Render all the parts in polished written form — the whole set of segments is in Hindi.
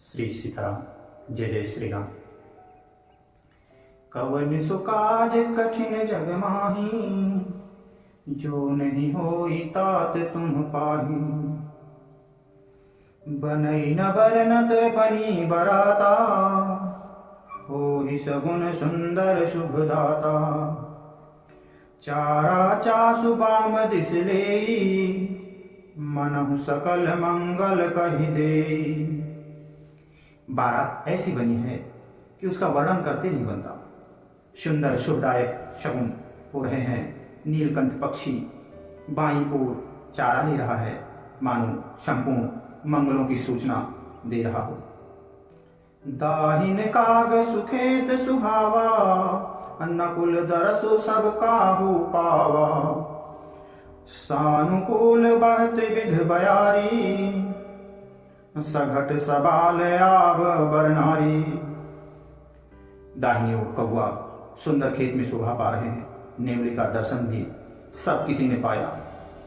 श्री सीताराम। जय जय श्री राम। कवन सो काज कठिन जग माही, जो नहीं होई तात तुम पाही। बनई न बरनत बनी बराता, होहि सगुन सुंदर शुभ दाता। चारा चासु बाम दिस लेई, मनहु सकल मंगल कहि देई। बारात ऐसी बनी है कि उसका वर्णन करते नहीं बनता। सुंदर शुभदायक शगुन हो रहे हैं। नीलकंठ पक्षी बाईं ओर चारा ले रहा है, मानो संपूर्ण मंगलों की सूचना दे रहा हो। दाहिन काग सुखेत सुहावा, नकुल दरसु सब काहू पावा। सानुकूल बहत विध बयारी, सघट सबाल आव बरनारी। दाहिनी ओर कौआ सुंदर खेत में शोभा पा रहे हैं। नेवले का दर्शन भी सब किसी ने पाया।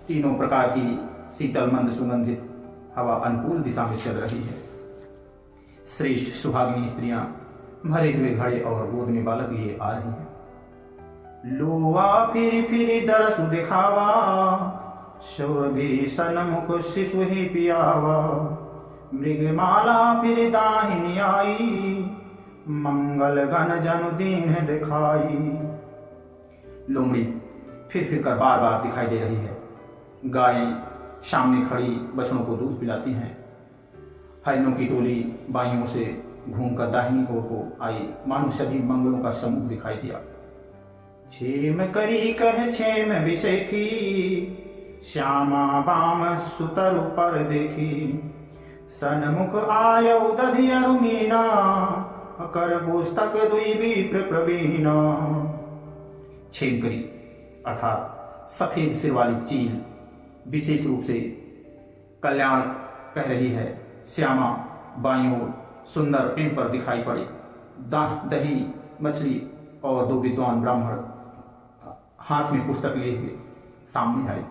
तीनों प्रकार की शीतल मंद सुगंधित हवा अनुकूल दिशा में चल रही है। श्रेष्ठ सुहागिनी स्त्रियां भरे हुए घड़े और गोद में बालक लिए आ रही हैं। लोवा फिर फिर दरसु दिखावा, शोभी सन्मुख शिशु ही पियावा। मृगमाला फिर दाहिनी आई, मंगल गण जनु दीन दिखाई। लोमड़ी फिर कर बार बार दिखाई दे रही है। गायें सामने खड़ी बछड़ों को दूध पिलाती हैं। हरिणों की टोली बाइयों से घूमकर दाहिनी ओर को आई, मानो सभी मंगलों का समूह दिखाई दिया। छेम करी कह छेम विषेखी, श्यामा बाम सुतरु पर देखी। सन्मुख आयौ दधियरु मीना, कर पुस्तक दुई विप्र प्रवीणा। छेम करी अर्थात सफेद सिर वाली चील विशेष रूप से कल्याण कह रही है। श्यामा बाईं ओर सुंदर पेड़ पर दिखाई पड़ी। दही मछली और दो विद्वान ब्राह्मण हाथ में पुस्तक लिए हुए सामने आए।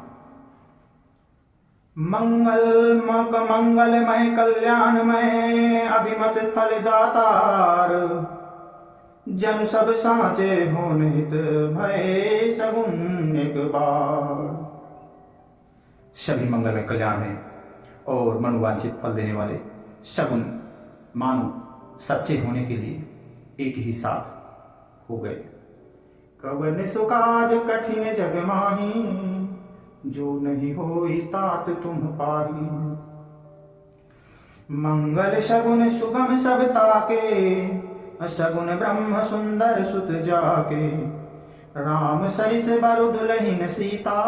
मंगलमय कल्याणमय अभिमत फलदातार, जन सब साचे होन हित भय सगुन एक बार। सभी मंगलमय कल्याण में और मनोवांछित फल देने वाले शगुन मानो सच्चे होने के लिए एक ही साथ हो गए। कवन सो काज कठिन जग माही, जो नहीं होई तात तुम पाही। मंगल शगुन सुगम सब ताके, सगुन ब्रह्म सुंदर सुत जाके। राम सरिस बरु दुलहिन सीता,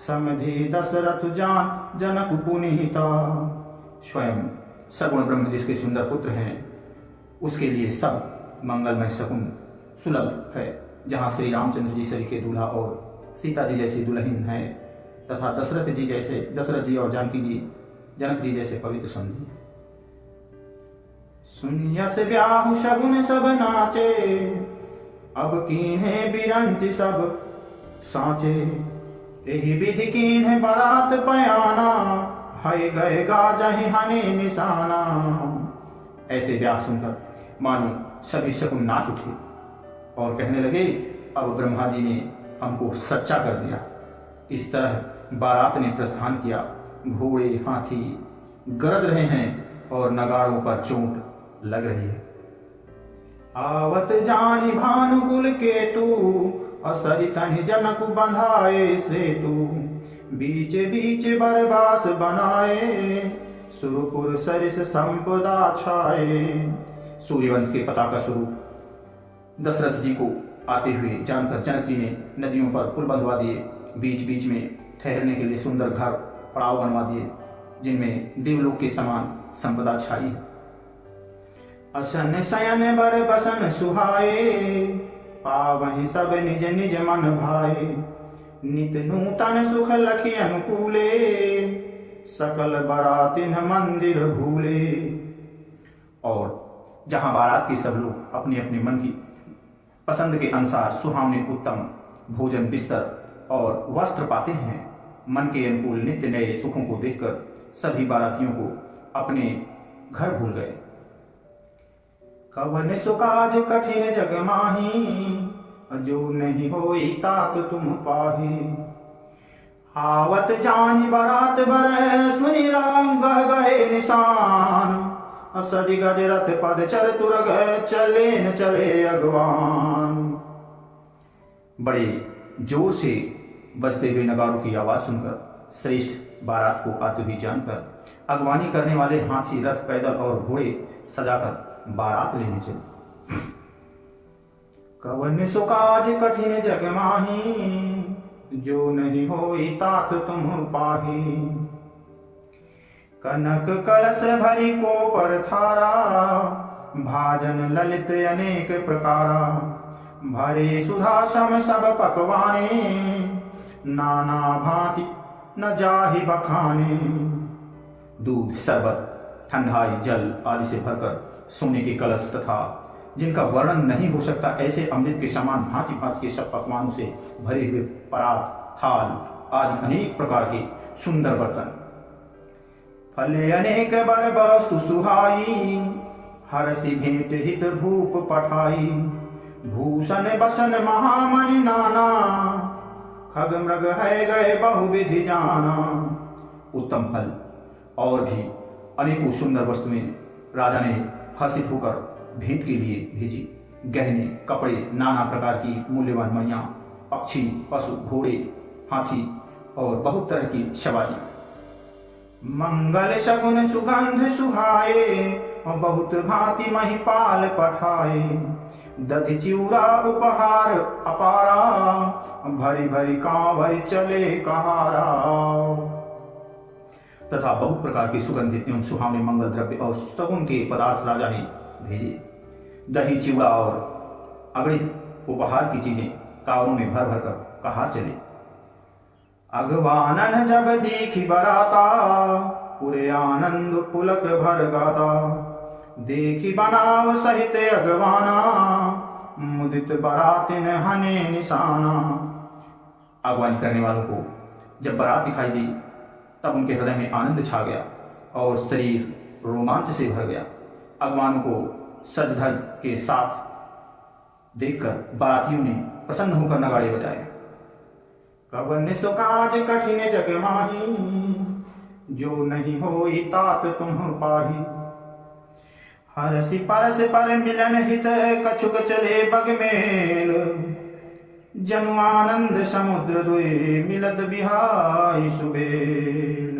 समधि दशरथ जान जनक पुनीता। स्वयं सगुण ब्रह्म जिसके सुंदर पुत्र हैं, उसके लिए सब मंगलमय शगुन सुलभ है। जहाँ श्री रामचंद्र जी सरीखे दूल्हा और सीता जी जैसी दुल्हन है, तथा दशरथ जी और जानकी जी जनक जी जैसे पवित्र समझी। सुनिया से ब्याहु शगुन सब नाचे, अब कीन्हे बिरंच सब साचे। यही विधि कीन्हे बारात पयाना, है गए गाजहि हने निशाना। ऐसे ब्याह सुनकर मानो सभी शगुन नाच उठे और कहने लगे, अब ब्रह्मा जी ने हमको सच्चा कर दिया। इस तरह बारात ने प्रस्थान किया। घोड़े हाथी गरज रहे हैं और नगाड़ों पर चोट लग रही है। आवत जानी भानुकुल केतु, असरितन जनक बंधाए सेतु। बीच बीच बरबास बनाए, सुरपुर सरिस संपदा छाए। सूर्यवंश के पताका स्वरूप दशरथ जी को आते हुए जानकर जनक जी ने नदियों पर पुल बंधवा दिए। बीच बीच में ठहरने के लिए सुंदर घर पड़ाव बनवा दिए, जिनमें देवलोक के समान संपदा छाई है। असन शयन बर बसन सुहाए, पावहि सब निज निज मन भाए। नित नूतन सुख लखी अनुकूले, सकल बरातिन मंदिर भूले। और जहां बारात के सब लोग अपने अपने मन की पसंद के अनुसार सुहावने उत्तम भोजन बिस्तर और वस्त्र पाते हैं, मन के अनुकूल नित्य नए सुखों को देखकर सभी बारातियों को अपने घर भूल गए। कवन सुकाज कठिन जग माही, जो नहीं होई तात तुम पाही। हावत जान बारात बर, सुनि राम गए निशान। सज गज रथ पद चल तुरग, चले न चले अगवान। बड़े जोर से बजते हुए नगारों की आवाज सुनकर श्रेष्ठ बारात को आते हुए जानकर अगवानी करने वाले हाथी, रथ, पैदल और घोड़े सजाकर बारात लेने चले। कवन सुकाज कठिन जग माही, जो नहीं होई तात तुम पाही। कनक कलश भरी को पर थारा, भाजन ललित अनेक प्रकारा। भरे सुधा सम सब पकवाने, नाना भांति न जाहि बखाने। दूध, शरबत, ठंडाई, जल आदि से भरकर सोने के कलश तथा जिनका वर्णन नहीं हो सकता ऐसे अमृत के समान भांति भांति के सब पकवानों से भरे हुए परात, थाल आदि अनेक प्रकार के सुंदर बर्तन। फले अनेक बर वस्तु सुहाई, हरसि भेंट हित भूप पठाई। भूषण बसन महामणि नाना, खग मृग है गए बहुविधि जाना। उत्तम फल और भी अनेकों सुंदर वस्तुएं राजा ने हर्षित होकर भेंट के लिए भेजी। गहने, कपड़े, नाना प्रकार की मूल्यवान मणियां, पक्षी, पशु, घोड़े, हाथी और बहुत तरह की सवारी। मंगल शगुन सुगंध सुहाए, बहुत भांति महिपाल पठाए। दधि चिउरा उपहार अपारा, भरी भरी कांवर चले कहारा। तथा बहुत प्रकार के सुगंधित एवं सुहावने मंगल द्रव्य और सगुन के पदार्थ राजा ने भेजे। दही, चिवड़ा और अगणित उपहार की चीजें कावरों में भर भर कर कहार चले। अगवानन जब देखी बराता, पूरे आनंद पुलक भर गाता। देखी बनाव सहित अगवाना, मुदित बरातिन हने निशाना। अगवानी करने वालों को जब बारात दिखाई दी तब उनके हृदय में आनंद छा गया और शरीर रोमांच से भर गया। अगवानों को सज धज के साथ देखकर बारातियों ने प्रसन्न होकर नगाड़े बजाए। कवन सुकाज कठिन जग माही, जो नहीं होई तात तुम पाही। हरसि परस पर मिलन हित, कछुक चले बग मेल। जनु आनंद समुद्र दुए, मिलत बिहाई सुबेल।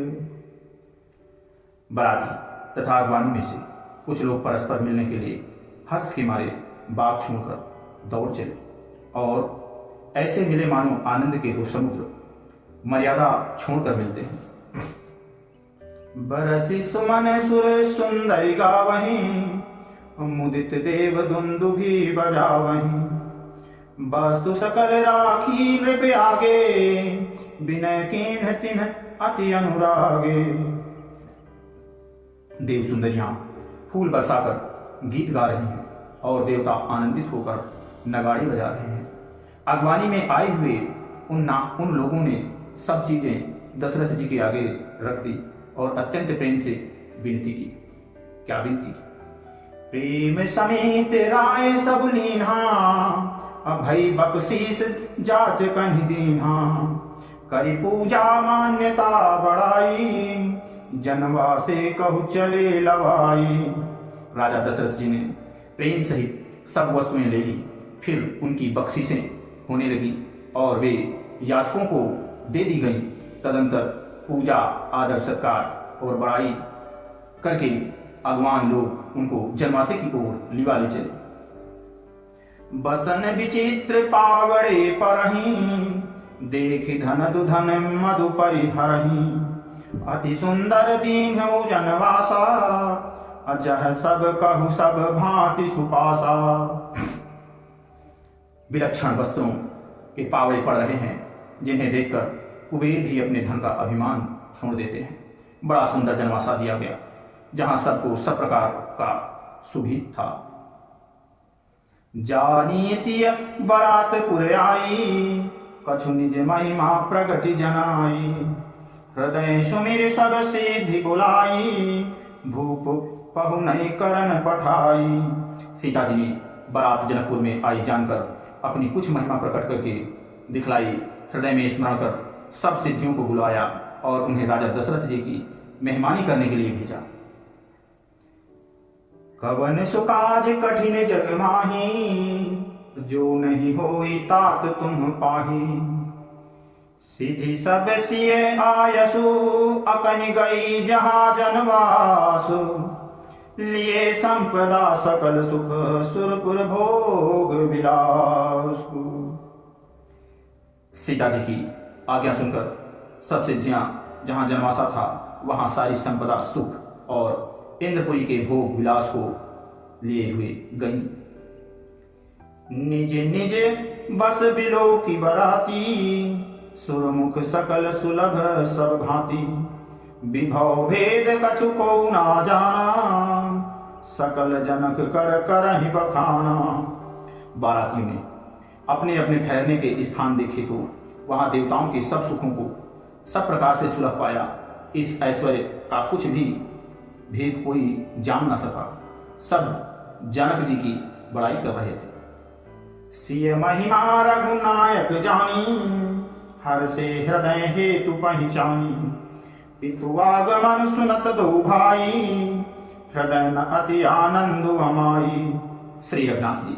बाराती तथा अगवानी में से कुछ लोग परस्पर मिलने के लिए हर्ष के मारे बाग छोड़कर दौड़ चले और ऐसे मिले मानो आनंद के दो समुद्र मर्यादा छोड़कर मिलते हैं। बरसी सुमन सुर सुंदरी गावहीं, मुदित देव दुंदुभि बजावहीं। वस्तु सकल राखी नृप आगे, विनय कीन्ह तिन्ह अति अनुरागे। देव सुंदरियां फूल बरसाकर गीत गा रही हैं और देवता आनंदित होकर नगाड़े बजा रहे हैं। अगवानी में आए हुए उन लोगों ने सब चीजें दशरथ जी के आगे रख दी और अत्यंत प्रेम से विनती की। क्या विनती की? प्रेम समेत राय सब लीन्हा, अभय बख्शीस जाच कहि दीन्हा। करि पूजा मान्यता बढ़ाई, जनवा से कहु चले लवाई। राजा दशरथ जी ने प्रेम सहित सब वस्तुएं ले ली, फिर उनकी बख्शीशें होने लगी और वे याचकों को दे दी गई। तदंतर पूजा, आदर, सत्कार और बड़ाई करके अगवान लोग उनको जनवासे की ओर लिवा ले चले। बसन विचित्र पावड़े परहीं, देखि धन दुधन मधु परिहरहीं। अति सुंदर दीन्हु जनवासा, अजह सब कहु सब भांति सुपासा। विलक्षण वस्त्रों के पावड़े पड़ रहे हैं, जिन्हें देखकर कुबेर भी अपने धन का अभिमान छोड़ देते हैं। बड़ा सुंदर जनवासा दिया गया, जहां सबको सब प्रकार का सुभित था। जानी सिय बरात पुर आई, कछु निज महिमा प्रगति जनाई। हृदय सुमिर सब सिद्धि बुलाई, भूप पहु नहीं करन पठाई। सीता जी ने बारात जनकपुर में आई जानकर अपनी कुछ महिमा प्रकट करके दिखलाई, हृदय में स्मरण कर सब सिद्धियों को बुलाया और उन्हें राजा दशरथ जी की मेहमानी करने के लिए भेजा। कवन सुकाज कठिन जग माही, जो नहीं होई तात तुम पाही। सीधी सब सिए आयसु, अकन गई जहाँ जनवास। लिए संपदा सकल सुख, सुरपुर भोग विलास। सीता जी की आज्ञा सुनकर सब सिद्धियां जहां जनवासा था वहां सारी संपदा सुख और इंद्रपुरी के भोग विलास को लिए हुए गई। निज निज बस बिलो की बराती, सुरमुख सकल सुलभ सब भांति। विभव भेद कछु को ना जाना, सकल जनक कर करहि बखाना। बारातियों ने अपने अपने ठहरने के स्थान देखे तो वहां देवताओं के सब सुखों को सब प्रकार से सुलभ पाया। इस ऐश्वर्य का कुछ भी भेद कोई जान न सका। सब जनक जी की बड़ाई कर रहे थे। सिय महिमा रघुनायक जानी, हर से हृदय हेतु पहचानी। पितु आगमन सुनत दो भाई, हृदय न अति आनंद अमाई। श्री रघुनाथ जी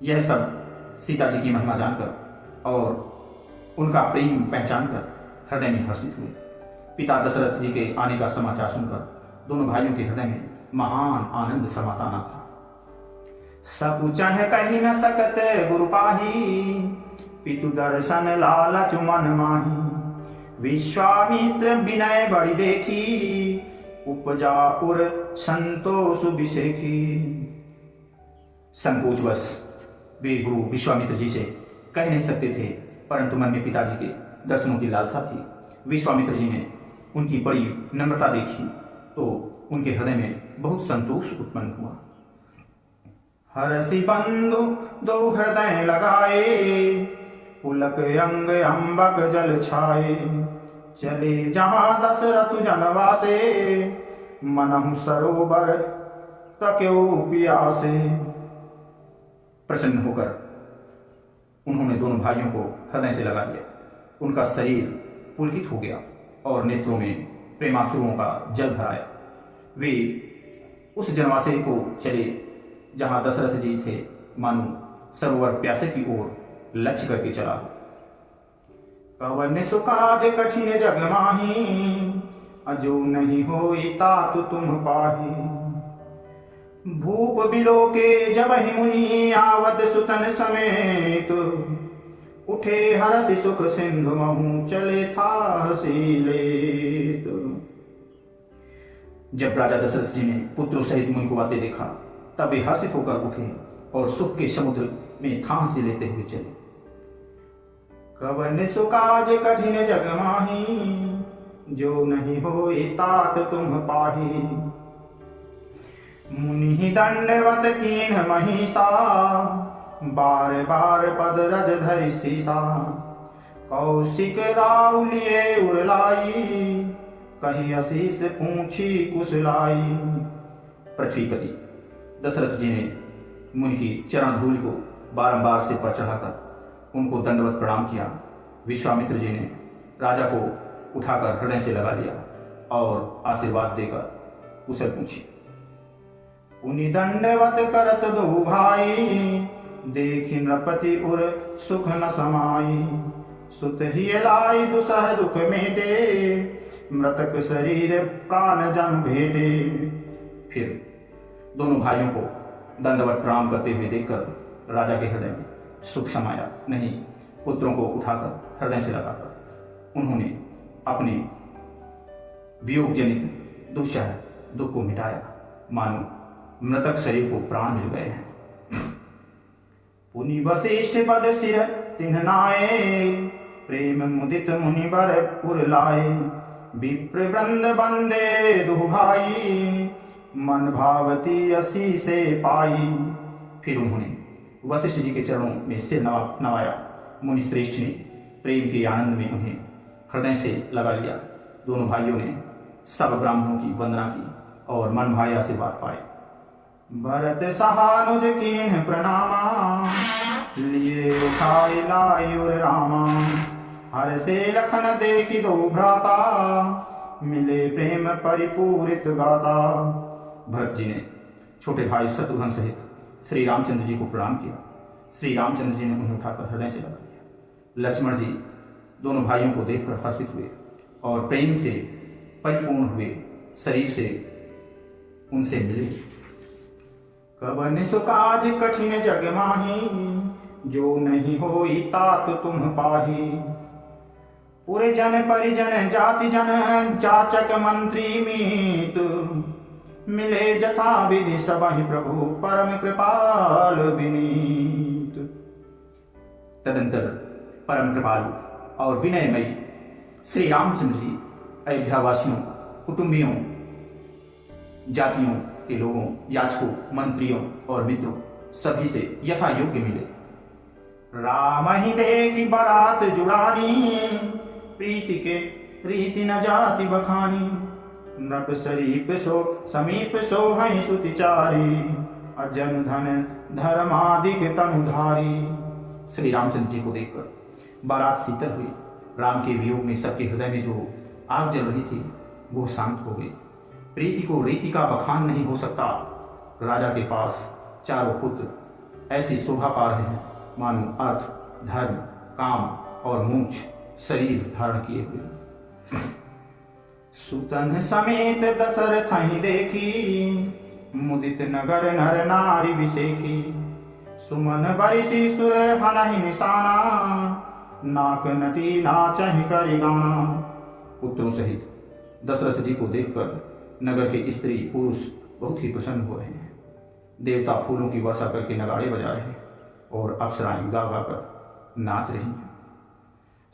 यह सब सीता जी की महिमा जानकर और उनका प्रेम पहचान कर हृदय में हर्षित हुए। पिता दशरथ जी के आने का समाचार सुनकर दोनों भाइयों के हृदय में महान आनंद समाता न था। सकुचन कही न सकते गुरु पाही, पितु दर्शन लालच मन माही। विश्वामित्र विनय बड़ी देखी, उपजा उर संतोष विषेखी। संकोचवश वे गुरु विश्वामित्र जी से कह नहीं सकते थे, परंतु मन में पिताजी के दर्शनों की लालसा थी। विश्वामित्र जी ने उनकी बड़ी नम्रता देखी तो उनके हृदय में बहुत संतोष उत्पन्न हुआ। हरसि बंधु दो हृदय लगाए, पुलक अंग अंबक जल छाए। चले जहां दशरथ जनवासे, मनहु सरोवर तक्यो पियासे। प्रसन्न होकर उन्होंने दोनों भाइयों को हृदय से लगा लिया। उनका शरीर पुलकित हो गया और नेत्रों में प्रेमाश्रुओं का जल भराया। वे उस जनवासे को चले जहां दशरथ जी थे, मानो सरोवर प्यासे की ओर लक्ष्य करके चला। कवन सुकाज कठिन जग माही, अजो नहीं होई तात तुम पाही। भूप बिलो के जब ही मुनि, आवत सुतन समेत। उठे हरसि सुख सिंधु महु, चले था लेत। जब राजा दशरथ जी ने पुत्रों सहित मुनि को आते देखा तब वे हर्षित होकर उठे और सुख के समुद्र में फांसी लेते हुए चले। कवन सुकाज कठिन जग माही, जो नहीं होई तात तुम पाही। मुनि दंडवत कीन महिषा, बार बार पद रज धरि सीसा। कौशिक राव लिए उरलाई, कही असीस पूछी कुशलाई। पृथ्वीपति दशरथ जी ने मुनि की चरण धूलि को बारंबार सिर पर चढ़ाकर उनको दंडवत प्रणाम किया। विश्वामित्र जी ने राजा को उठाकर हृदय से लगा लिया और आशीर्वाद देकर कुशल पूछी। उनि दंडवत करत दो भाई, देखि नृपति उर सुख न समाई। सुत ही लाई दुसह दुख मेटे, मृतक शरीर प्राण जन भेटे। फिर दोनों भाइयों को दंडवत प्रणाम करते हुए देखकर राजा के हृदय में सुख समाया। नहीं, पुत्रों को उठाकर हृदय से लगाकर उन्होंने अपने वियोग जनित दुस्सह दुख को मिटाया, मानो मृतक शरीर को प्राण मिल गए हैं। पुनि वशिष्ठ पद सिर तिन्ह नाए, प्रेम मुदित मुनि बर पुर लाए। विप्र वृंद बंदे दुह भाई, मन भावती असी से पाई। फिर उन्होंने वशिष्ठ जी के चरणों में सिर नवाया। मुनि श्रेष्ठ ने प्रेम के आनंद में उन्हें हृदय से लगा लिया। दोनों भाइयों ने सब ब्राह्मणों की वंदना की और मन भाई आशीर्वाद पाए। भरत सहानुज कीन्ह प्रणामा, लिए उठाए लायुर रामा। हर से लखन देखी दो भ्राता, मिले प्रेम परिपूरित गाता। भरत जी ने छोटे भाई शत्रुघ्न सहित श्री रामचंद्र जी को प्रणाम किया। श्री रामचंद्र जी ने उन्हें उठाकर हृदय से लगा दिया। लक्ष्मण जी दोनों भाइयों को देखकर हर्षित हुए और प्रेम से परिपूर्ण हुए शरीर से उनसे मिले। कवन सुकाज कठिन जग माही, जो नहीं होई तात तुम पाही। पुर जन परिजन जाति जन, चाचक मंत्री मीत। मिले जथा विधि सबहि प्रभु, परम कृपाल विनीत। तदंतर परम कृपालु और विनयमयी श्री रामचंद्र जी अयोध्यावासियों, कुटुंबियों, जातियों के लोगों, याचकों, मंत्रियों और मित्रों सभी से यथा योग्य मिले। राम ही देखी बारात जुड़ानी, प्रीति के रीति न जाति बखानी। नृप शरीफ सो समीप सो हैं सुतिचारी, अजन धन धर्मादिक तनुधारी। श्री रामचंद्र जी को देखकर बारात शीतल हुई। राम के वियोग में सबके हृदय में जो आग जल रही थी वो शांत हो गई। प्रीति को रीति का बखान नहीं हो सकता। राजा के पास चारों पुत्र ऐसी शोभा पा रहे हैं मानो अर्थ, धर्म, काम और मोक्ष शरीर धारण किए हुए। सुतन समेत दशरथ ही देखी, मुदित नगर नर नारी विशेखी। सुमन बरिसी सुर हनहि निशाना, नाक नटी नाचहि करि गाना। पुत्रों सहित दशरथ जी को देखकर नगर के स्त्री पुरुष बहुत ही प्रसन्न हो रहे हैं। देवता फूलों की वर्षा करके नगाड़े बजा रहे हैं और अप्सराएं गा गा कर नाच रही हैं।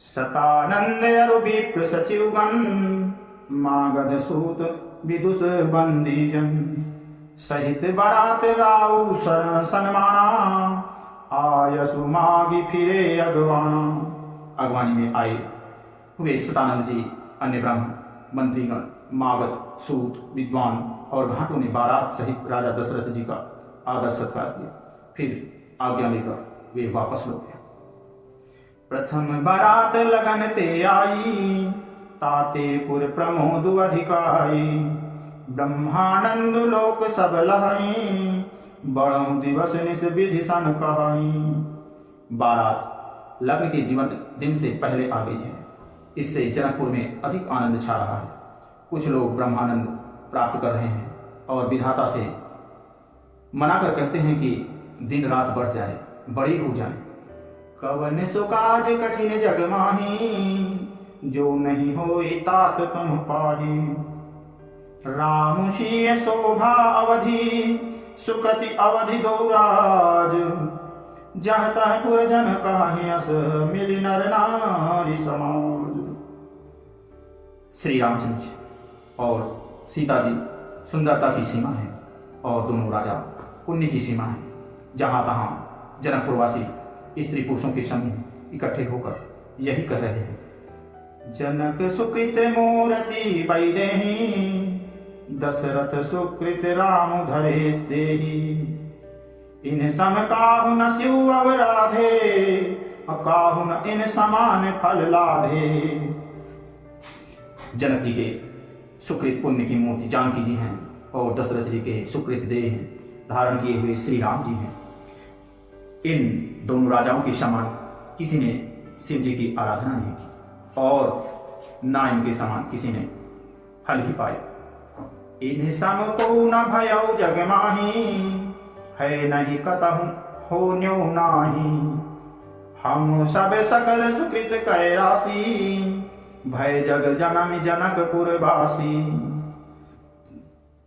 सतानंद अरु विप्र सचिवगण, मागध सूत विदुष बंदी जन। सहित बारात राउ सन्माना, आयसु मागी फिरे अगवाना। अगवानी में आए हुए सतानंद जी, अन्य ब्राह्मण, मंत्रीगण, मागध, सूत, विद्वान और भाटों ने बारात सहित राजा दशरथ जी का आदर सत्कार किया। फिर आज्ञा लेकर वे वापस लौट गए। प्रथम बारात लगन ते आई, ताते पुर प्रमोद अधिकाई। ब्रह्मानंद लोक सब लहई, बड़ों दिवस निस विधि सन कहाई। बारात लग्न के दिन से पहले आ गई है। इससे जनकपुर में अधिक आनंद छा रहा है। कुछ लोग ब्रह्मानंद प्राप्त कर रहे हैं और विधाता से मनाकर कहते हैं कि दिन रात बढ़ जाए, बड़ी हो जाए। कवन सुकाज कठिन जग माही, जो नहीं होई तात तुम पाही। राम शीय शोभा अवधि, सुकृति अवधि दौराज। जह तह पुरजन काहि अस, मिली नर नारी समाज। श्री रामचंद्र जी और सीता जी सुंदरता की सीमा है और दोनों राजा पुण्य की सीमा है। जहां तहां जनकपुरवासी स्त्री पुरुषों के समूह इकट्ठे होकर यही कर रहे हैं। जनक सुकृत मूर्ति बैदेहि, दशरथ सुकृत राम धरे देहि। इन सम काहु न स्यु अवराधे, काहु न इन समान फल लाधे। जनक जी के सुकृत पुण्य की मूर्ति जानकी जी हैं और दशरथ जी के सुकृत देह धारण किए हुए श्री राम जी हैं। इन दोनों राजाओं के समान किसी ने शिव जी की आराधना नहीं की और ना इनके समान किसी ने फल ही पाए। इन सम को न भयउ जग माही, है नहीं कतहु हो न्यो नाही। हम सब सकल सुकृत कै राशि, भय जग जनम जनकपुर वासी।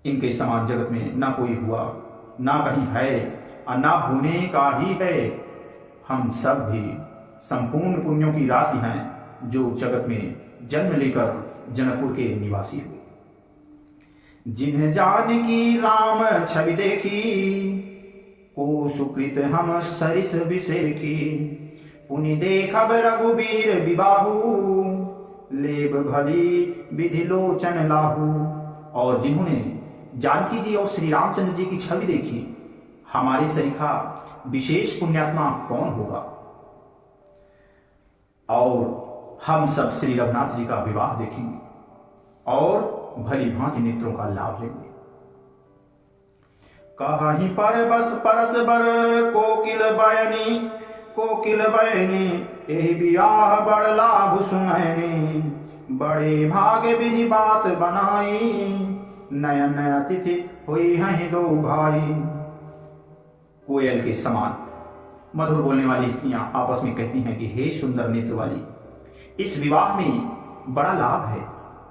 इनके समान जगत में ना कोई हुआ, ना कहीं है और ना होने का ही है। हम सब भी संपूर्ण पुण्यों की राशि हैं जो जगत में जन्म लेकर जनकपुर के निवासी हुए। जिन्ह जान की राम छवि देखी, को सुकृत हम सरिस विसेखी। पुनि देखब रघुबीर विबाहु, लेब भली विधि लोचन लाहू। और जिन्होंने जानकी जी और श्री रामचंद्र जी की छवि देखी, हमारे सरीखा विशेष पुण्यात्मा कौन होगा। और हम सब श्री रघुनाथ जी का विवाह देखेंगे और भली भांति नेत्रों का लाभ लेंगे। कहीं पर बस परस बर कोकिल बयनी एहि बियाह बड़ लाभ सुनैनी, बड़े भाग्य विधि बात बनाई, नयन अतिथि हुई हैं दो भाई। कोयल के समान मधुर बोलने वाली स्त्रियां आपस में कहती हैं कि हे सुंदर नेत्र वाली, इस विवाह में बड़ा लाभ है,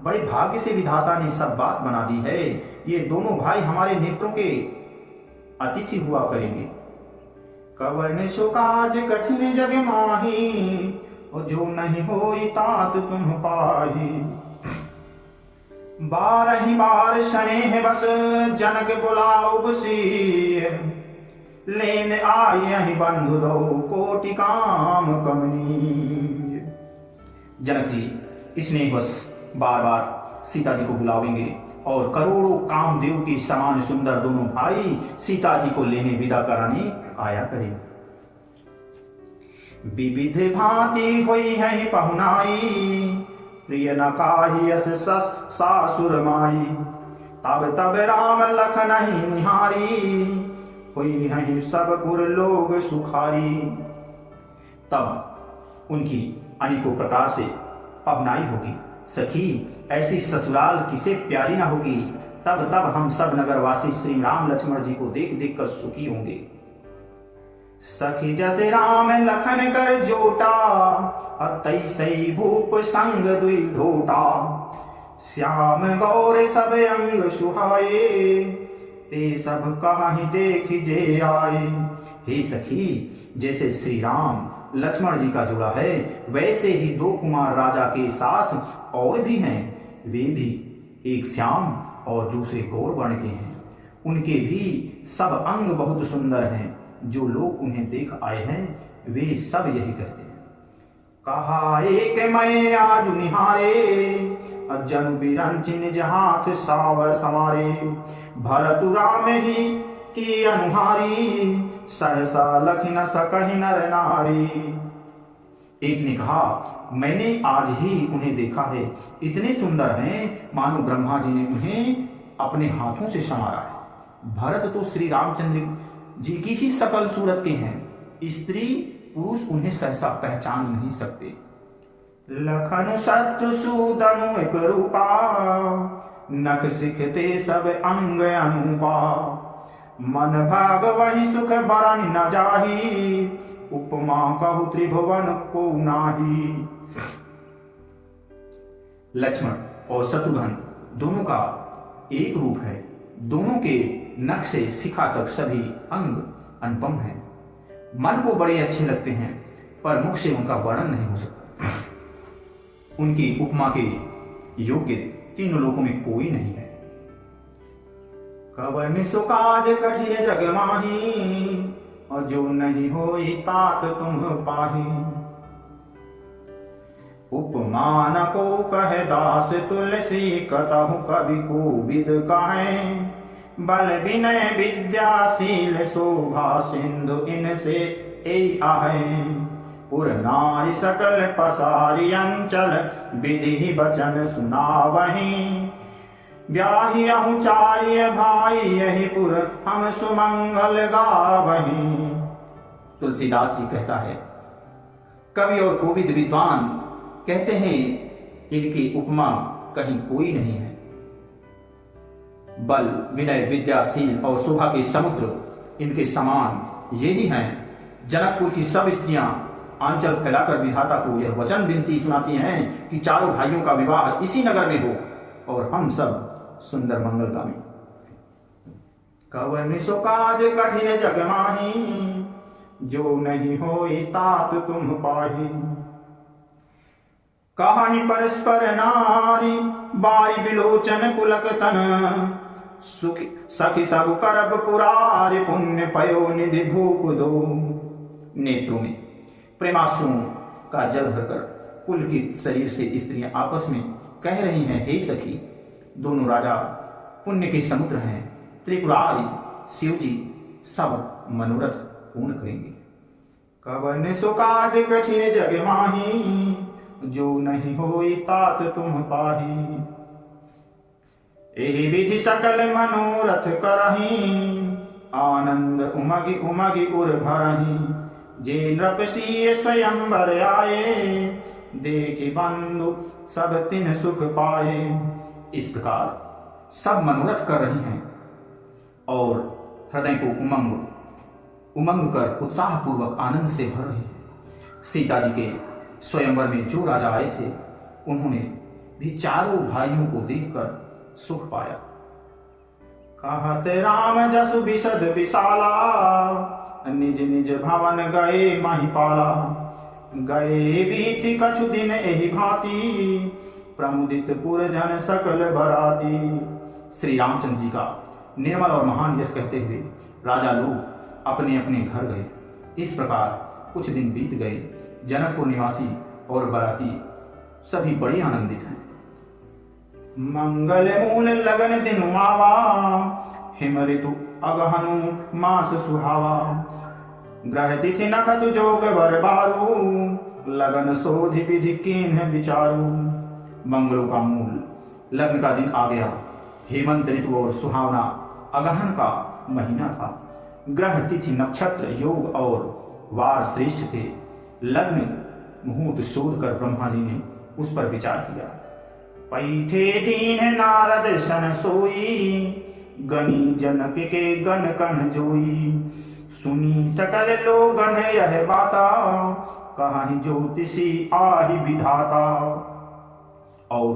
बड़े भाग्य से विधाता ने सब बात बना दी है। ये दोनों भाई हमारे नेत्रों के अतिथि हुआ करेंगे। कवन सो काज कठिन जग माही, और जो नहीं होई तात तुम पाही। बारही बार स्नेह बस जनक बुलाओ सी, लेन आए बंधु दो कोटि काम कमनी। जनक जी स्नेह बस बार बार सीता जी को बुलावेंगे और करोड़ों कामदेव के समान सुंदर दोनों भाई सीता जी को लेने विदा कराने आया करें। विविध भांति हुई है पहुनाई, प्रिय न काहियस सासुर माई। तब राम लखन ही निहारी, हुई है सब पुर लोग सुखारी। तब उनकी अनेकों प्रकार से पहुनाई होगी। सखी ऐसी ससुराल किसे प्यारी ना होगी। तब हम सब नगरवासी श्री राम लक्ष्मण जी को देख देख कर सुखी होंगे। सखी जैसे राम लखन कर जोटा, तैसे भूप संग दुई ढोटा। श्याम गौर सब अंग सुहाए, ते सब कहीं देख जे आए। हे सखी जैसे श्री राम लक्ष्मण जी का जोड़ा है, वैसे ही दो कुमार राजा के साथ और भी हैं। वे भी एक श्याम और दूसरे गौर वर्ण के हैं। उनके भी सब अंग बहुत सुंदर हैं। जो लोग उन्हें देख आए हैं वे सब यही कहते हैं। कहा एक मैं आज निहारे, जनु बिरंचिन जहाथ सावर समारे। भरतु राम ही की अनुहारी, सहसा लखि न सकहि नर नारी। एक ने कहा मैंने आज ही उन्हें देखा है, इतने सुंदर हैं मानो ब्रह्मा जी ने उन्हें अपने हाथों से संवारा है। भरत तो श्री रामचंद्र जी की ही सकल सूरत के हैं, स्त्री पुरुष उन्हें सहसा पहचान नहीं सकते। लखन शत्रु सूदनु एक रूपा, नख सिखते सब अंग अनुपा। मन भाग वही सुख बरन न जाही, उपमा कहु त्रिभुवन को नाही। लक्ष्मण और शत्रुघ्न दोनों का एक रूप है। दोनों के नख से शिखा तक सभी अंग अनुपम हैं। मन को बड़े अच्छे लगते हैं, पर मुख से उनका वर्णन नहीं हो सकता। उनकी उपमा के योग्य तीनों लोकों में कोई नहीं है। कवन सो काज कठिन जग माही, और जो नहीं होई तात तुम पाही। उपमान को कहे दास तुलसी, कतहु कवि को विद कहे। बल विनय विद्याशील शोभा सिंधु इनसे ए आहे। पुर नारी सकल पसारी अंचल, विधि वचन सुनावहीं। ब्याही अहुचार्य भाई यही पुर, हम सुमंगल गावहीं। तुलसीदास जी कहता है, कवि और कोविद विद्वान कहते हैं इनकी उपमा कहीं कोई नहीं है। बल विनय विद्याशील और शोभा के समुद्र इनके समान ये ही हैं। जनकपुर की सब स्त्रियां आंचल फैलाकर विधाता को यह वचन विनती सुनाती हैं कि चारों भाइयों का विवाह इसी नगर में हो और हम सब सुंदर मंगलगामी। कवन सो काज कठिन जग माही, जो नहीं होई तात तुम पाही। कहीं परस्पर नारी, बारी बिलोचन पुलक तन। सखी सब करब पुरारि, पुण्य पयो निधि भूप दो। नेत्रों में प्रेमाश्रुओं का जल भरकर पुलकित शरीर से स्त्रियां आपस में कह रही हैं, हे सखी दोनों राजा पुण्य के समुद्र हैं। त्रिपुरारी शिव जी सब मनोरथ पूर्ण करेंगे। कवन सो काज कठिन जग माही, जो नहीं होई तात तुम पाही। एहि विधि सकल मनोरथ करही, आनंद उमगी उमगी उर भरही। जे नृपसीय स्वयंवर आए, देखि बंधु सब तिन सुख पाए। इस प्रकार सब मनोरथ कर रही हैं और हृदय को उमंग कर उत्साह पूर्वक आनंद से भर रही हैं। सीता जी के स्वयंवर में जो राजा आए थे, उन्होंने भी चारों भाइयों को देखकर सुख पाया। कहत राम जसु विशद विशाला, निज निज भवन गए महिपाला। गए बीति कछु दिन एहि भांति, प्रमुदित पुरजन सकल बराती। श्री रामचंद्र जी का निर्मल और महान यश कहते हुए राजा लोग अपने अपने घर गए। इस प्रकार कुछ दिन बीत गए। जनकपुर निवासी और बराती सभी बड़े आनंदित हैं। मंगल मूल लगन दिन आवा, हिम ऋतु अगहनु मास सुहावा। ग्रह तिथि नखत जोग बर बारू, लगन सोधि विधि कीन्ह विचारू। मंगलों का मूल लग्न का दिन आ गया। हेमंत ऋतु और सुहावना अगहन का महीना था। ग्रह तिथि नक्षत्र योग और वार श्रेष्ठ थे। लग्न मुहूर्त शोध कर ब्रह्मा जी ने उस पर विचार किया। पैठे दीन नारद सन सोई, गनी जनक के गण कन जोई। सुनी सकल लोगन यह बाता, कहां ज्योतिषी आहि विधाता। और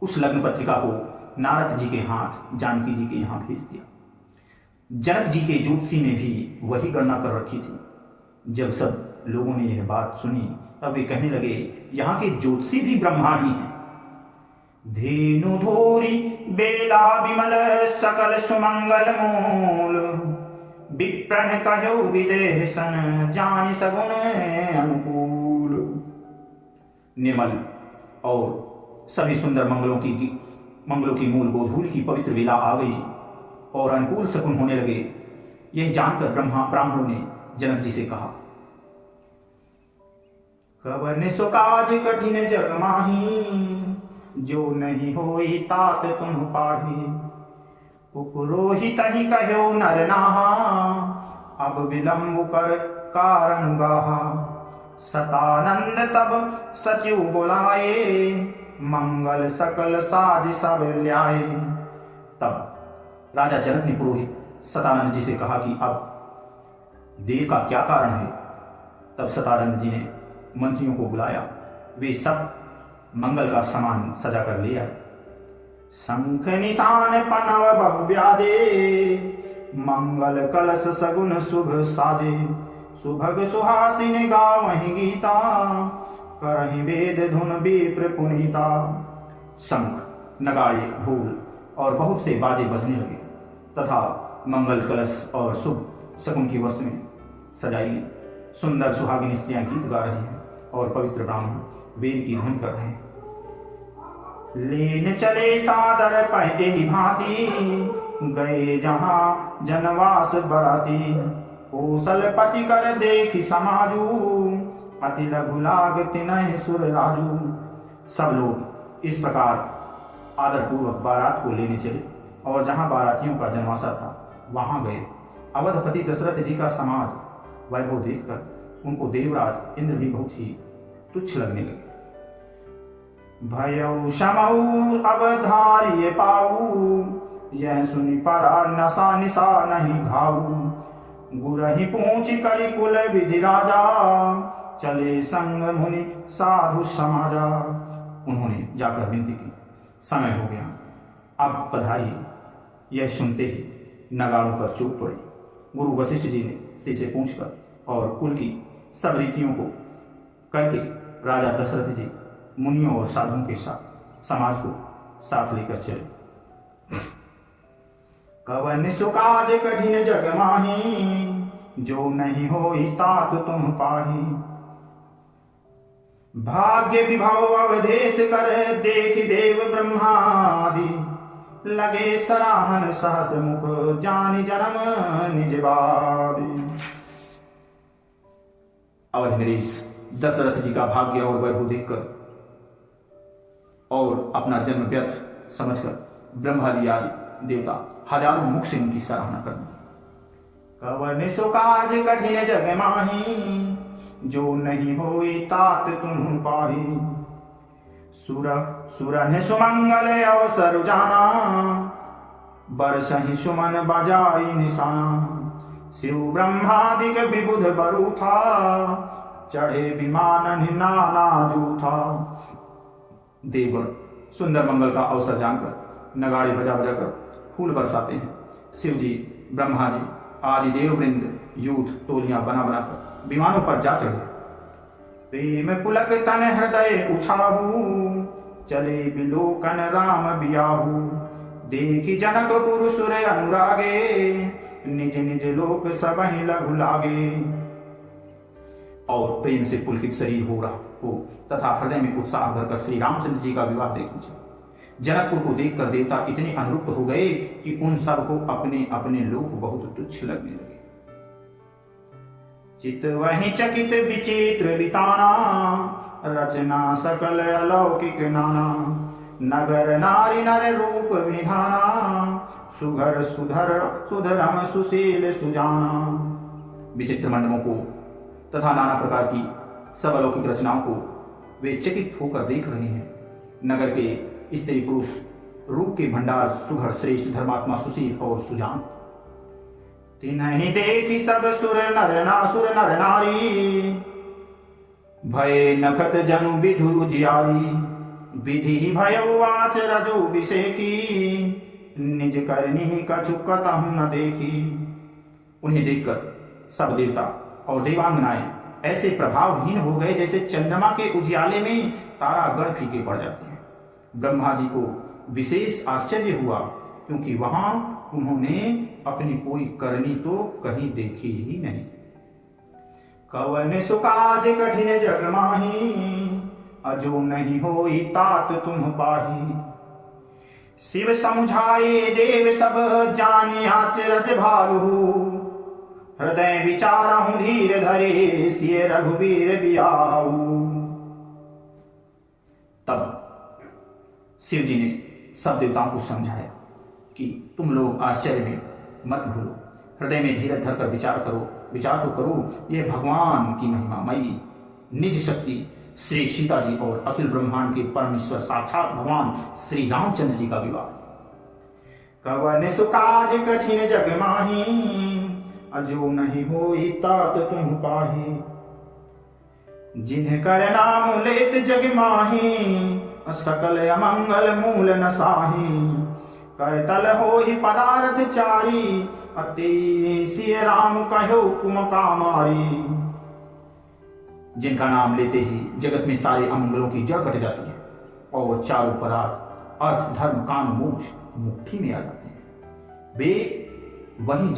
उस लग्न पत्रिका को नारद जी के हाथ जानकी जी के यहाँ भेज दिया। जनक जी के ज्योतिषी ने भी वही गणना कर रखी थी। जब सब लोगों ने यह बात सुनी, तब वे कहने लगे, यहाँ के ज्योतिषी भी ब्रह्मा ही हैं। धेनु धोरी बेला विमल, सकल सुमंगल मूल। विप्रन कहो विदेह सन, जान सगुन अनुकूल। निर्मल और सभी सुंदर मंगलों की मूल गोधूल की पवित्र वेला आ गई और अनुकूल शकुन होने लगे। यह जानकर ब्राह्मणों ने जनक जी से कहा, कवन सो काज कठिन जग माही, जो नहीं होई तात तुम पाही। पुरोहित ही कहो नर नाहा, अब विलंब कर कारण गाहा। सतानंद तब सचिव बुलाए, मंगल सकल साज सब ल्याए। तब राजा जनक ने पुरोहित सतानंद जी से कहा कि अब देर का क्या कारण है। तब सतानंद जी ने मंत्रियों को बुलाया। वे सब मंगल का सामान सजा कर ले आए। शंख निशान पनव बहुव्याजे, मंगल कलश सगुन शुभ साजे। सुभग सुहासिन गावहि गीता, करहि वेद धुन विप्र पुनीता। शंख नगाड़े ढोल और बहुत से बाजे बजने लगे तथा मंगल कलश और शुभ शकुन की वस्तुएं सजाई गई। सुंदर सुहागिन स्त्रियां गीत गा रही हैं और पवित्र ब्राह्मण वेद की ध्वनि कर रहे हैं। लेन चले सादर पहते ही भांति, गए जहां जनवास बराती। कौशलपति कर देखि समाजू, अति लघु लाग तिनहि सुर राजू। सब लोग इस प्रकार आदरपूर्वक बारात को लेने चले और जहां बारातियों का जनवासा था वहां गए। अवधपति दशरथ जी का समाज वैभव देखकर उनको देवराज इंद्र भी बहुत ही तुच्छ लगने लगे। भयउ शमऊ अवधारिये पाऊ, यह सुनि परा नशा निशा नहीं घाऊ। गुरहि पूछ करि कुल विधि राजा, चले संग मुनि साधु समाजा। उन्होंने जाकर विनती की, समय हो गया, अब पधारिए। यह सुनते ही नगाड़ों पर चूक पड़ी। गुरु वशिष्ठ जी ने से पूछकर और कुल की सब रीतियों को करके राजा दशरथ जी मुनियों और साधुओं के साथ समाज को साथ लेकर चले। कवन सो काज कठिन जग माही, जो नहीं होई तात तुम पाही। भाग्य विभव अवधेश कर, देख देव ब्रह्मादि। लगे सराहन सहस मुख जानि जन्म निज बारी। अवध नरेश दशरथ जी का भाग्य और वैभव देखकर और अपना जन्म व्यर्थ समझकर ब्रह्मा जी आदि देवता हजारों मुख से उनकी सराहना करते। कवन सो काज कठिन जग माही, जो नहीं होई तात तुम पाही। सुरन सुमंगल अवसर जाना, बरसहि सुमन बजाई निशाना। शिव ब्रह्मादिक विबुध बरु था, चढ़े विमान नाना जूथा। देवगण सुंदर मंगल का अवसर जानकर नगाड़े बजा बजा कर फूल बरसाते हैं। शिव जी, ब्रह्मा जी आदि देववृंद यूथ टोलियां बना बनाकर विमानों पर जा चढ़े। प्रेम पुलक तन हृदय उछाहू, चले बिलोकन राम बियाहू। देखी जनकपुर सुर अनुरागे, निज निज लोक सबहि लघु लागे। और प्रेम से पुलकित शरीर हो रहा हो तथा हृदय में उत्साह भरकर श्री रामचंद्र जी का विवाह देखिए। जनकपुर को देखकर देवता इतने अनुरुक्त हो गए कि उन सबको अपने अपने लोक बहुत तुच्छ लगने लगे। चित वही चकित विचित्र बिताना, रचना सकल अलौकिक नाना। नगर नारी नर रूप विधाना, सुघर सुधर सुधरम सुशील सुजाना। विचित्र मंडपों को तथा नाना प्रकार की सब अलौकिक रचनाओं को वे चकित होकर देख रहे हैं। नगर के स्त्री पुरुष रूप के भंडार सुघर श्रेष्ठ धर्मात्मा सुशील और सुजान। तिन्हि देखी सब सुर नर नारी, भय नखत जनु विधु जियारी। विधि भयो वाच रजो विषेकी, निज करनी कछु कतहु न देखी। उन्हें देखकर सब देवता और देवांगनाएं ऐसे प्रभावहीन हो गए जैसे चंद्रमा के उजियाले में तारागण फीके पड़ जाते हैं। ब्रह्मा जी को विशेष आश्चर्य हुआ, क्योंकि वहां उन्होंने अपनी कोई करनी तो कहीं देखी ही नहीं। कवन सो काज कठिन जग माही, अजो नहीं होई तात तुम पाही। शिव समुझाए देव सब जानि आचरज भालू। हृदय विचारहु धीर धरे, सिय रघुवीर बियाऊ। तब शिव जी ने सब देवताओं को समझाया कि तुम लोग आश्चर्य में मत भूलो, हृदय में धीरज धरकर विचार करो। विचार तो करो, ये भगवान की महिमा मई निज शक्ति श्री सीता जी और अखिल ब्रह्मांड के परमेश्वर साक्षात भगवान श्री रामचंद्र जी का विवाह। कवन सो काज कठिन जग माही, अजो नहीं होई तात तुम पाही। जिन्ह कर नाम लेत जग माही, सकल अमंगल मूल न साही। करतल होहि पदार्थ चारी, अति सिय राम कहो कुम कामारी। जिनका नाम लेते ही जगत में सारे अमंगलों की जड़ कट जाती है और वो चारों पदार्थ अर्थ धर्म काम मोक्ष मुट्ठी में आ जाते हैं। वे वही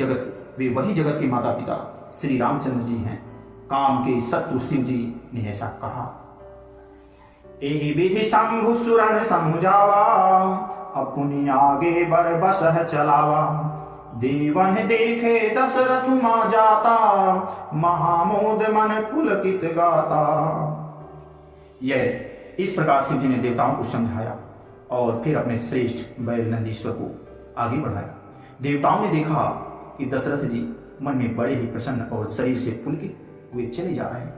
जगत के माता पिता श्री रामचंद्र जी हैं। काम के शत्रु शिव जी ने ऐसा कहा। एहि विधि शंभु सुरन समुझावा, अपनी आगे बर बसह चलावा। देवन देखे दशरथ मा जाता, महामोद मन पुलकित गाता। यह इस प्रकार शिव जी ने देवताओं को समझाया और फिर अपने श्रेष्ठ बैल नंदीश्वर को आगे बढ़ाया। देवताओं ने देखा कि दशरथ जी मन में बड़े ही प्रसन्न और शरीर से पुलकित हुए चले जा रहे हैं।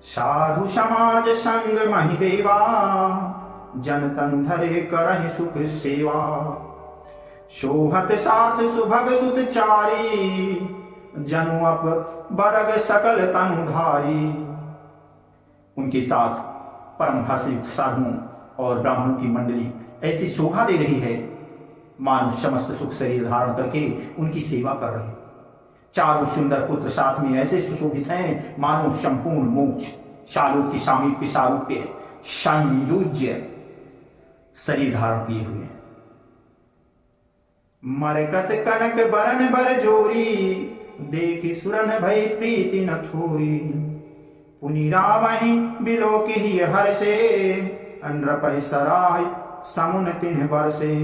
साधु समाज संग महि देवा, जन तन धरे करहि सुख सेवा। शोभत साथ सुभग सुत चारी, जनु अप बरग सकल तनुधारी। उनके साथ परम भाषित साधुओं और ब्राह्मणों की मंडली ऐसी शोभा दे रही है मानो समस्त सुख शरीर धारण करके उनकी सेवा कर रहे हैं। चारों सुंदर पुत्र साथ में ऐसे सुशोभित हैं मानो संपूर्ण मोक्ष शालू की सामीप्य सारूप्य संयुज्य शरीर धारण किए हुए हैं। मरकत कनक बरन बर जोरी, देखी सुरन भई प्रीति न थोरी। पुनिरा वहीं बिलोक ही हर से, नृपहि सराय समुन तिन्ह बरसे।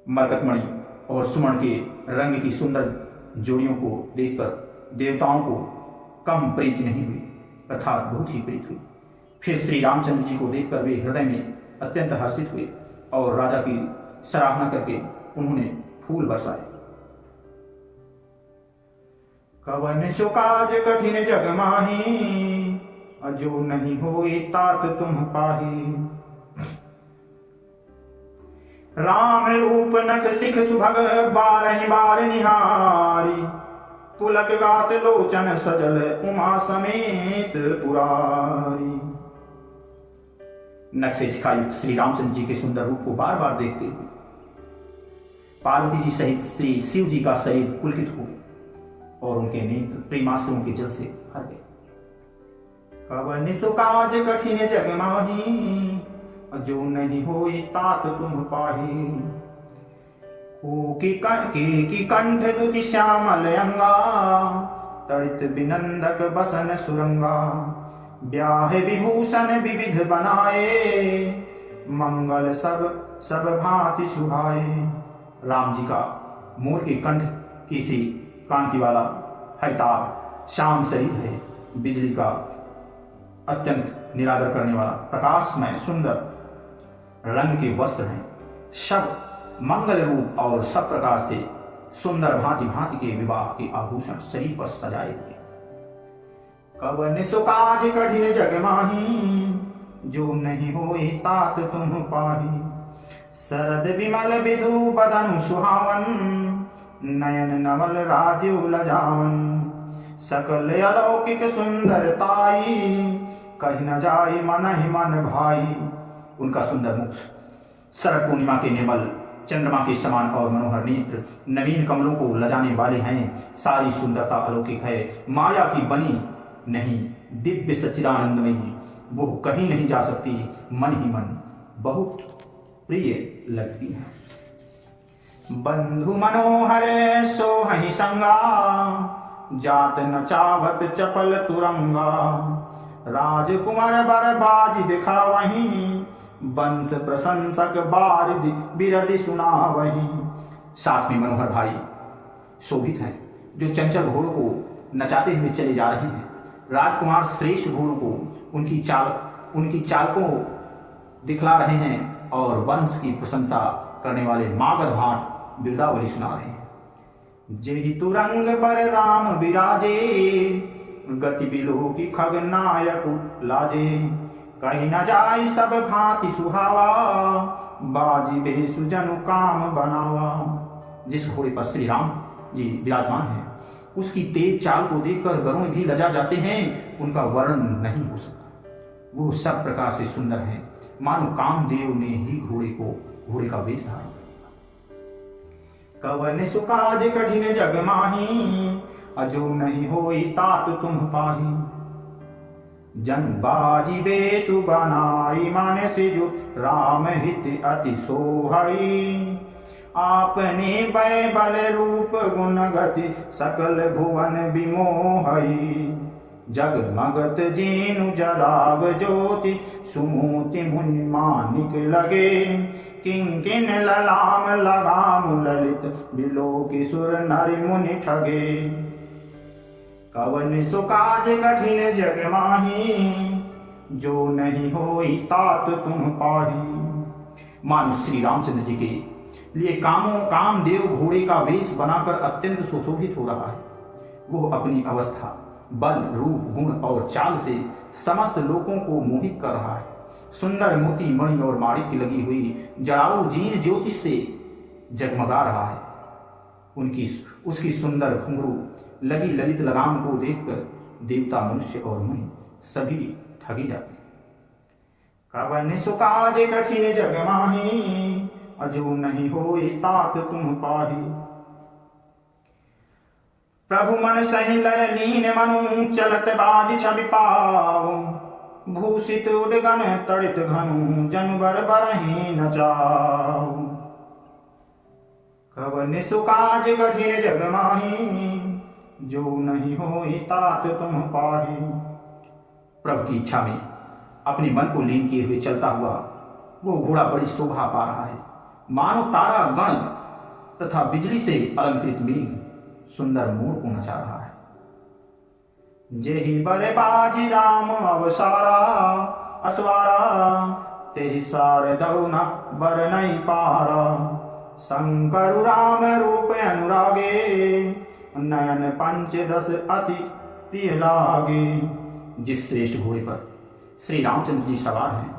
मरकतमणि और सुवर्ण के रंग की सुंदर जोड़ियों को देखकर देवताओं को कम प्रीति नहीं हुई, अर्थात बहुत ही प्रीति हुई। फिर श्री रामचंद्र जी को देखकर वे हृदय में अत्यंत हर्षित हुए और राजा की सराहना करके उन्होंने फूल बरसाए। कवन सो काज कठिन जग माही, अजो नहीं होए तात तुम पाही। राम रूप नख सिख सुभग, बारहि बार निहारी। पुलक गात लोचन सजल, उमा समेत पुरारी। नख से शिखायुक्त श्री रामचंद्र जी के सुंदर रूप को बार बार देखते हुए पार्वती जी सहित श्री शिव जी का शरीर पुलकित हो और उनके नेत्र प्रेमाश्रुओं के जल से भर गए। कवन सो काज कठिन जग माही, जो नहीं होए तात तुम पाही। हो की कंठ दुति श्यामल अंगा, तड़ित बिनंदक बसन सुरंगा। ब्याह विभूषण विविध बनाए, मंगल सब सब भांति सुहाए। राम जी का मोर के कंठ की सी कांति वाला हरिताभ श्याम शरीर है, बिजली का अत्यंत निरादर करने वाला प्रकाशमय सुंदर रंग के वस्त्र हैं। सब मंगल रूप और सब प्रकार से सुंदर भांति भांति के विवाह के आभूषण शरीर पर सजाए हुए। कवन सो काज कठिन जग माही, जो नहीं होए तात तुम पाही। शरद विमल विधु बदनु सुहावन, नयन नवल राजीव लजावन। सकल अलौकिक सुंदरताई, कही न जाय मन ही मन भाई। उनका सुंदर मुख शरद पूर्णिमा के निर्मल चंद्रमा के समान और मनोहर नेत्र नवीन कमलों को लजाने वाले हैं। सारी सुंदरता अलौकिक है, माया की बनी नहीं, दिव्य सच्चिदानंदमयी। वो कहीं नहीं जा सकती, मन ही मन बहुत प्रिय लगती है। बंधु मनोहर सोहहि संगा, जात न चावत चपल तुरंगा। राजकुमार बरबाज दिखा वहीं, वंश प्रशंसक बारिद बिरदि सुना वहीं। साथ में मनोहर भाई शोभित हैं, जो चंचल घोड़ों को नचाते हुए चले जा रहे हैं। राजकुमार श्रेष्ठ घोड़ों को उनकी चाल को दिखला रहे हैं और वंश की प्रशंसा करने वाले मागध भाट बिरदावली सुना रहे हैं। जेहि तुरंग पर राम विराजे, गति बिलो की खग नायक लाजे। कहीं न जाय सब भांति सुहावा, बाजी बेसु जनु काम बनावा। जिस घोड़े पर श्री राम जी विराजमान हैं, उसकी तेज चाल को देखकर गरुड़ भी लजा जाते हैं, उनका वर्णन नहीं हो सकता। वो सब प्रकार से सुंदर हैं, मानो कामदेव ने ही घोड़े का वेश धारण किया। कवन सो काज कठिन जग माही, अजो नहीं होई तात तुम पाही। जन बाजी बेसु बनाई, माने से जो राम हित अति सोहई। आपने बैबल रूप गुण गति, सकल भुवन विमोहई। जगमगत जेनु जराव ज्योति, सुमोति मुनि मानिक लगे। किंकिन ललाम लगाम ललित, बिलोकि सुर नर मुनि ठगे। कवन सो काज कठिन जग माही, जो नहीं होई तात तुम पाही। मानो श्री रामचंद्र जी के लिए कामदेव घोड़े का वेश बनाकर अत्यंत सुशोभित हो रहा है। वो अपनी अवस्था, बल, रूप, गुण और चाल से समस्त लोगों को मोहित कर रहा है। सुंदर मोती, मणि और माणिक्य लगी हुई जड़ाऊ जीन ज्योतिष से जगमगा रहा है। उसकी सुंदर घुंघरू लगी ललित लगाम को देखकर देवता, मनुष्य और मुनि सभी ठगी जाते हैं। कवन सो काज कठिन जग माही, अजो नहीं होए तात तुम पाही। प्रभु मन सहि लय लीन मनु, चलत बाज छवि पाव। भूषित उदगन तड़ित घनु, जन बर बरहि न जाऊ। कवन सो काज कठिन जग माही, जो नहीं होई तात तुम पाही। प्रभु की इच्छा में अपने मन को लीन किए हुए चलता हुआ वो घोड़ा बड़ी शोभा पा रहा है। मानो तारा गण तथा बिजली से अलंकृत मेघ सुंदर मोर को नचा रहा है। जेहि बरे बाजी राम अवसारा असवारा, तेहि सार दौना बर नहीं पारा। शंकर राम रूप अनुरागे, नयन पंचदश अति प्रिय लागे। जिस श्रेष्ठ घोड़े पर श्री रामचंद्र जी सवार हैं,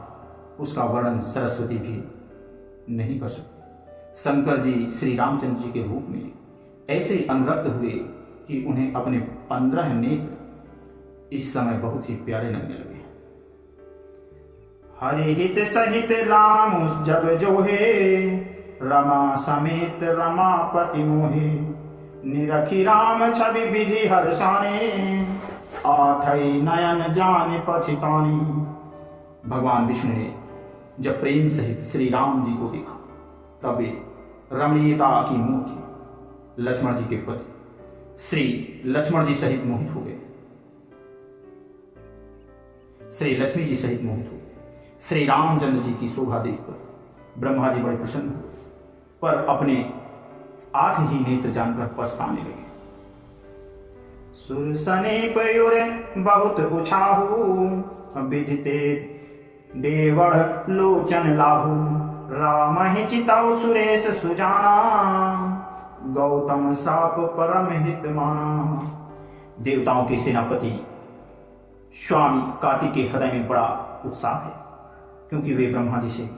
उसका वर्णन सरस्वती भी नहीं कर सकती। शंकर जी श्री रामचंद्र जी के रूप में ऐसे अनुरक्त हुए कि उन्हें अपने 15 नेत्र इस समय बहुत ही प्यारे लगने लगे। हरि हित सहित राम जब जोहे, रमा समेत रमापति मोहे। निरखी राम छवि विधि हर्षाने, आठई नयन जाने पछतानी। भगवान विष्णु ने जब प्रेम सहित श्री राम जी को देखा, तब वे रमणीयता की मूर्ति लक्ष्मण जी के प्रति श्री लक्ष्मण जी सहित मोहित हो गए। श्री लक्ष्मी जी सहित मोहित हो गए। श्री रामचंद्र जी की शोभा देखकर ब्रह्मा जी बड़े प्रसन्न हुए, पर अपने 8 ही नेत्र जानकर पछताने लगे। सुरसने पयुरे बहुत उछाहू, विदिते देवड़ लोचन लाहू। राम ही चिताऊ सुरेश सुजाना, गौतम साप परम हित माना। देवताओं के सेनापति स्वामी कार्तिक के हृदय में बड़ा उत्साह है, क्योंकि वे ब्रह्मा जी से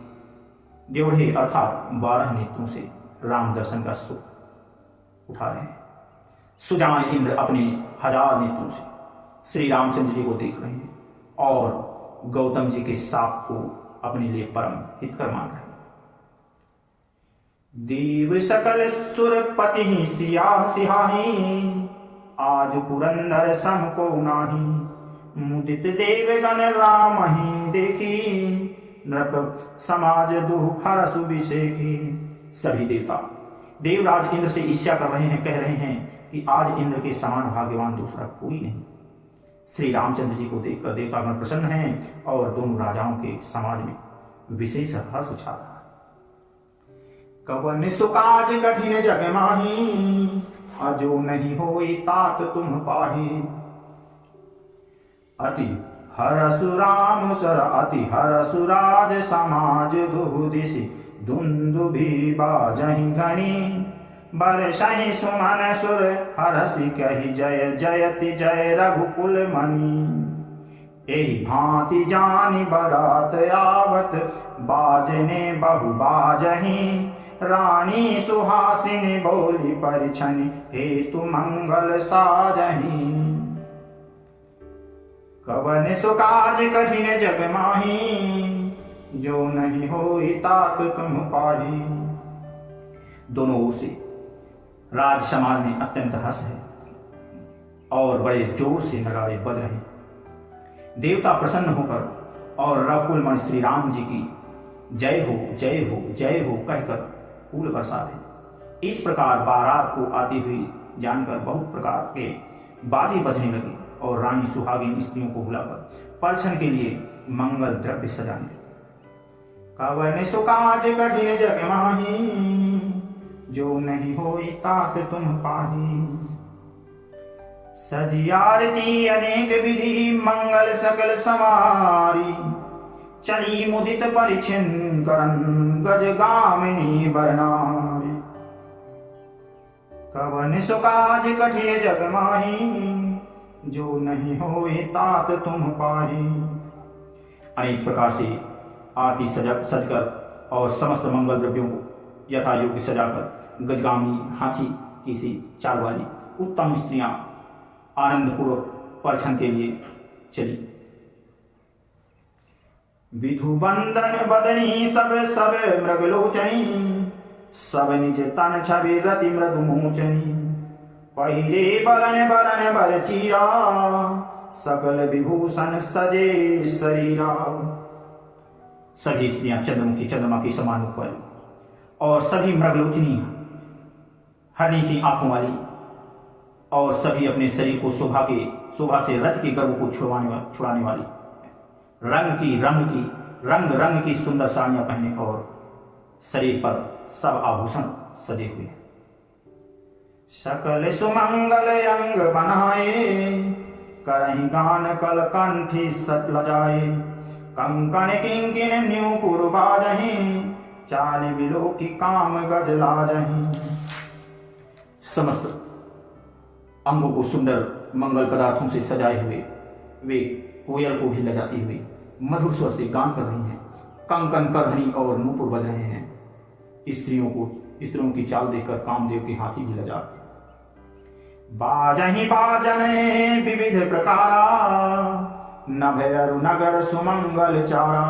देवढ़े अर्थात 12 नेत्रों से राम दर्शन का सुख उठा रहे हैं। सुजान इंद्र अपने 1000 नेत्रों से श्री रामचंद्र जी को देख रहे हैं और गौतम जी के साप को अपने लिए परम हितकर मान रहे हैं। देव सकल सुरपति सिया सिहाही, आज पुरंदर सम को नाही। मुदित देवगण राम ही देखी, नृप समाज दुख हरस विषेखी। सभी देवता देवराज इंद्र से ईर्ष्या कर रहे हैं, कह रहे हैं कि आज इंद्र के समान भाग्यवान दूसरा कोई नहीं। श्री रामचंद्र जी को देखकर देवतागण प्रसन्न हैं और दोनों राजाओं के समाज में विशेष हर्ष छा रहा है। कवन सुकाज कठिन जग माही, अजो नहीं होई तात तुम पाही। अति हरसु राम सर अति हरसु राज समाज दुहुदिशि। दुंदुभि बाजहि घनी, बरसहि सुमन सुर हरसि कहि। जय जयति जय रघुकुल मणि। एहि भांति जानि बरात आवत, बाजने बहु बाजहि। रानी सुहासिनी बोली परिछनि, हेतु मंगल साजहि। कवन सुकाज कठिन जग माही, जो नहीं होई तात तुम पाही। दोनों ओर से राज समाज में अत्यंत हर्ष है और बड़े जोर से नगाड़े बज रहे हैं। देवता प्रसन्न होकर और रघुकुल मणि श्री राम जी की जय हो जय हो जय हो कहकर फूल बरसा रहे। इस प्रकार बारात को आती हुई जानकर बहुत प्रकार के बाजे बजने लगे और रानी सुहागिन स्त्रियों को बुलाकर परछन के लिए मंगल द्रव्य सजाने लगे। कवन सुकाज कठिन जग माही, जो नहीं होई तात तुम पाही। सजी आरती अनेक विधि, मंगल सकल समारी। चली मुदित परिछिन करन, गज गामिनी बरनारी। कवन सुकाज कठिन जग माही, जो नहीं होई तात तुम पाही। अनेक प्रकार से आरती सजकर और समस्त मंगल द्रव्यों को यथा योग्य सजाकर गजगामी हाथी की सी चाल वाली उत्तम स्त्रियां आनंद पूर्वक परछन के लिए चली। विधु बंदन बदनी सब सब मृगलोचनी, सब निज तन छवि रति मृदु मोचनी। पहिरे बरन बरन बर चीरा, सकल विभूषण सजे शरीरा। सभी स्त्रियां चंद्रमुखी चंद्रमा की समान मुख वाली और सभी मृगलोचनी हरी सी आंखों वाली और सभी अपने शरीर को शोभा से रथ के गर्व को छुड़ाने वाली। रंग रंग की सुंदर साड़ियां पहने और शरीर पर सब आभूषण सजे हुए हैं। सकल सुमंगल अंग बनाए, करहि गान कल कंठी सत लजाए। कंकण किंकिन न्यूपुर बाजहि, चाल बिलो की काम गज लाजहि। समस्त अंगों को सुंदर मंगल पदार्थों से सजाए हुए वे कोयल को भी लजाती हुई मधुर स्वर से गान कर रही हैं। कंकन करधनी और नूपुर बज रहे हैं। स्त्रियों की चाल देखकर कामदेव के हाथी भी लजा। बाजहि बाजन विविध प्रकारा, नभयरु नगर सुमंगल चारा।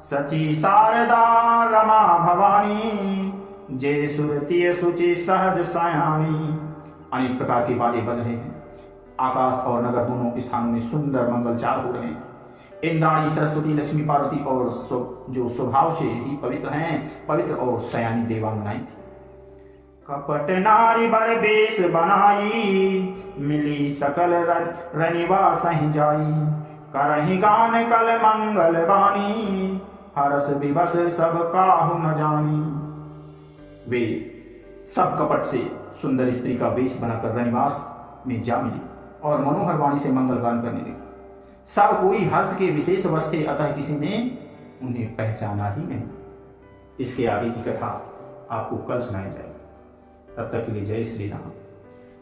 सची शारदा रमा भवानी, जे सुरतीय सुचि सहज सयानी। अनेक प्रकार के बाजे बज रहे हैं। आकाश और नगर दोनों स्थानों में सुंदर मंगलचार हो रहे हैं। इंद्राणी सरस्वती लक्ष्मी पार्वती और जो स्वभाव से ही पवित्र हैं, पवित्र और सयानी देवांगनाएं थी। कपट नारी बर बेश बनाई, मिली सकल रनिवास ही जाई। करहि गान कल मंगल बानी, हरस विवश सब काहु न जानी। वे सब कपट से सुंदर स्त्री का वेश बनाकर रनिवास में जा मिली और मनोहर वाणी से मंगल गान करने लगी। सब कोई हर्ष के विशेष अवस्थ थे, अतः किसी ने उन्हें पहचाना ही नहीं। इसके आगे की कथा आपको कल सुनाई जाएगी। तब तक के लिए जय श्री राम।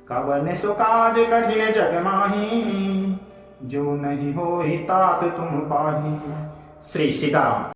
कवन सो काज कठिन जग माही, जो नहीं होई तात तुम पाही। श्री सीताराम।